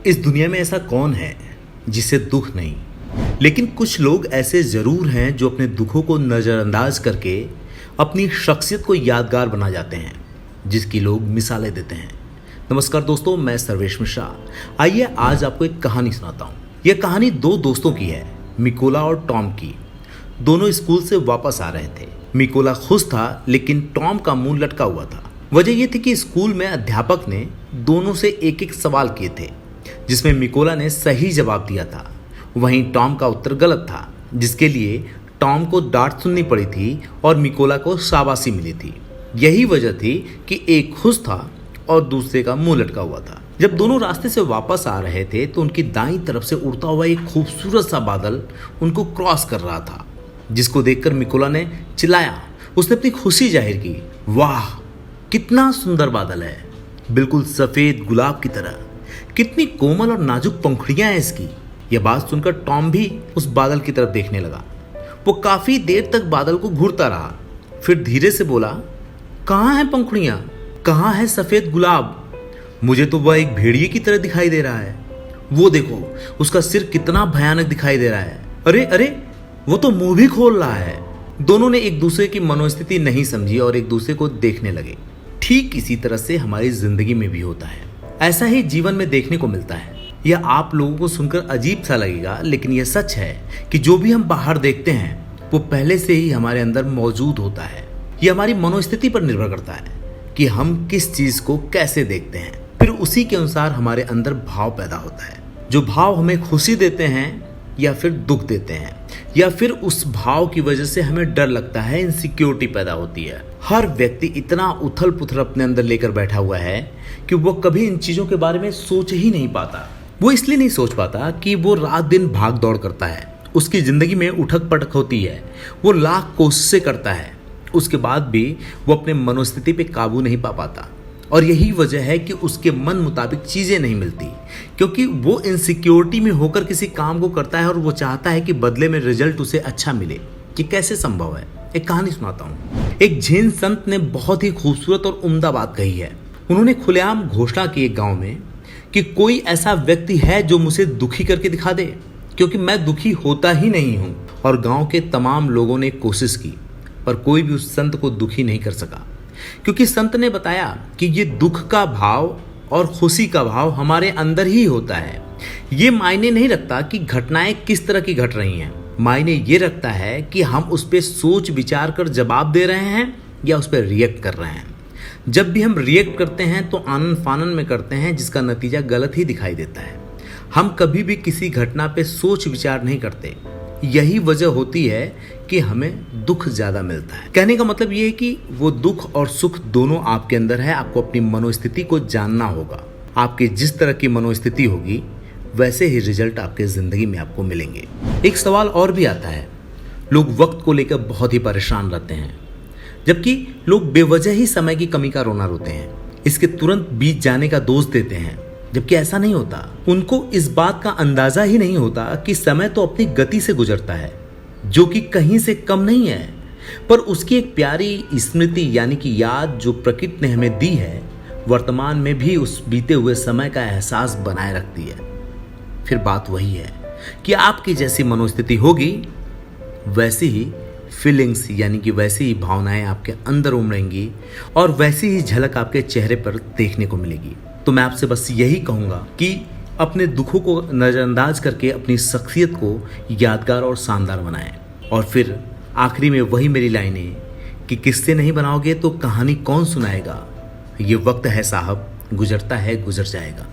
इस दुनिया में ऐसा कौन है जिसे दुख नहीं, लेकिन कुछ लोग ऐसे जरूर हैं जो अपने दुखों को नज़रअंदाज करके अपनी शख्सियत को यादगार बना जाते हैं, जिसकी लोग मिसालें देते हैं। नमस्कार दोस्तों, मैं सर्वेश मिश्रा। आइए आज आपको एक कहानी सुनाता हूँ। यह कहानी दो दोस्तों की है, मिकोला और टॉम की। दोनों स्कूल से वापस आ रहे थे। मिकोला खुश था, लेकिन टॉम का मुंह लटका हुआ था। वजह यह थी कि स्कूल में अध्यापक ने दोनों से एक एक सवाल किए थे, जिसमें मिकोला ने सही जवाब दिया था। वहीं टॉम का उत्तर गलत था, जिसके लिए टॉम को डांट सुननी पड़ी थी और मिकोला को शाबाशी मिली थी। यही वजह थी कि एक खुश था और दूसरे का मुंह लटका हुआ था। जब दोनों रास्ते से वापस आ रहे थे तो उनकी दाईं तरफ से उड़ता हुआ एक खूबसूरत सा बादल उनको क्रॉस कर रहा था, जिसको देखकर मिकोला ने चिल्लाया। उसने अपनी खुशी जाहिर की। वाह, कितना सुंदर बादल है, बिल्कुल सफेद गुलाब की तरह। कितनी कोमल और नाजुक पंखुड़ियां हैं इसकी। यह बात सुनकर टॉम भी उस बादल की तरफ देखने लगा। वो काफी देर तक बादल को घूरता रहा, फिर धीरे से बोला, कहाँ है पंखुड़ियां, कहाँ है सफेद गुलाब? मुझे तो वह एक भेड़िए की तरह दिखाई दे रहा है। वो देखो, उसका सिर कितना भयानक दिखाई दे रहा है। अरे अरे, वो तो मुंह भी खोल रहा है। दोनों ने एक दूसरे की मनोस्थिति नहीं समझी और एक दूसरे को देखने लगे। ठीक इसी तरह से हमारी जिंदगी में भी होता है। ऐसा ही जीवन में देखने को मिलता है। यह आप लोगों को सुनकर अजीब सा लगेगा, लेकिन यह सच है कि जो भी हम बाहर देखते हैं वो पहले से ही हमारे अंदर मौजूद होता है। यह हमारी मनोस्थिति पर निर्भर करता है कि हम किस चीज को कैसे देखते हैं। फिर उसी के अनुसार हमारे अंदर भाव पैदा होता है। जो भाव हमें खुशी देते हैं या फिर दुख देते हैं, या फिर उस भाव की वजह से हमें डर लगता है, इनसिक्योरिटी पैदा होती है। हर व्यक्ति इतना उथल पुथल अपने अंदर लेकर बैठा हुआ है कि वो कभी इन चीजों के बारे में सोच ही नहीं पाता। वो इसलिए नहीं सोच पाता कि वो रात दिन भाग दौड़ करता है, उसकी जिंदगी में उठक पटक होती है, वो लाख कोशिशें करता है, उसके बाद भी वो अपने मनोस्थिति पे काबू नहीं पा पाता। और यही वजह है कि उसके मन मुताबिक चीजें नहीं मिलती, क्योंकि वो इनसिक्योरिटी में होकर किसी काम को करता है और वो चाहता है कि बदले में रिजल्ट उसे अच्छा मिले। ये कैसे संभव है? एक कहानी सुनाता हूँ। एक जैन संत ने बहुत ही खूबसूरत और उम्दा बात कही है। उन्होंने खुलेआम घोषणा की एक गांव में कि कोई ऐसा व्यक्ति है जो मुझे दुखी करके दिखा दे, क्योंकि मैं दुखी होता ही नहीं हूँ। और गांव के तमाम लोगों ने कोशिश की, पर कोई भी उस संत को दुखी नहीं कर सका, क्योंकि संत ने बताया कि ये दुख का भाव और खुशी का भाव हमारे अंदर ही होता है। ये मायने नहीं रखता कि घटनाएं किस तरह की घट रही हैं। मायने ये रखता है कि हम उस पर सोच विचार कर जवाब दे रहे हैं या उस पर रिएक्ट कर रहे हैं। जब भी हम रिएक्ट करते हैं तो आनन फानन में करते हैं, जिसका नतीजा गलत ही दिखाई देता है। हम कभी भी किसी घटना पे सोच विचार नहीं करते। यही वजह होती है कि हमें दुख ज्यादा मिलता है। कहने का मतलब ये है कि वो दुख और सुख दोनों आपके अंदर है। आपको अपनी मनोस्थिति को जानना होगा। आपकी जिस तरह की मनोस्थिति होगी, वैसे ही रिजल्ट आपके जिंदगी में आपको मिलेंगे। एक सवाल और भी आता है, लोग वक्त को लेकर बहुत ही परेशान रहते हैं, जबकि लोग बेवजह ही समय की कमी का रोना रोते हैं। इसके तुरंत बीत जाने का दोष देते हैं, जबकि ऐसा नहीं होता। उनको इस बात का अंदाजा ही नहीं होता कि समय तो अपनी गति से गुजरता है, जो कि कहीं से कम नहीं है, पर उसकी एक प्यारी स्मृति यानी कि याद जो प्रकृति ने हमें दी है, वर्तमान में भी उस बीते हुए समय का एहसास बनाए रखती है। फिर बात वही है कि आपकी जैसी मनोस्थिति होगी, वैसी ही फीलिंग्स यानी कि वैसी ही भावनाएं आपके अंदर उमड़ेंगी और वैसी ही झलक आपके चेहरे पर देखने को मिलेगी। तो मैं आपसे बस यही कहूँगा कि अपने दुखों को नज़रअंदाज करके अपनी शख्सियत को यादगार और शानदार बनाएं। और फिर आखिरी में वही मेरी लाइनें कि किस्से नहीं बनाओगे तो कहानी कौन सुनाएगा। ये वक्त है साहब, गुजरता है गुजर जाएगा।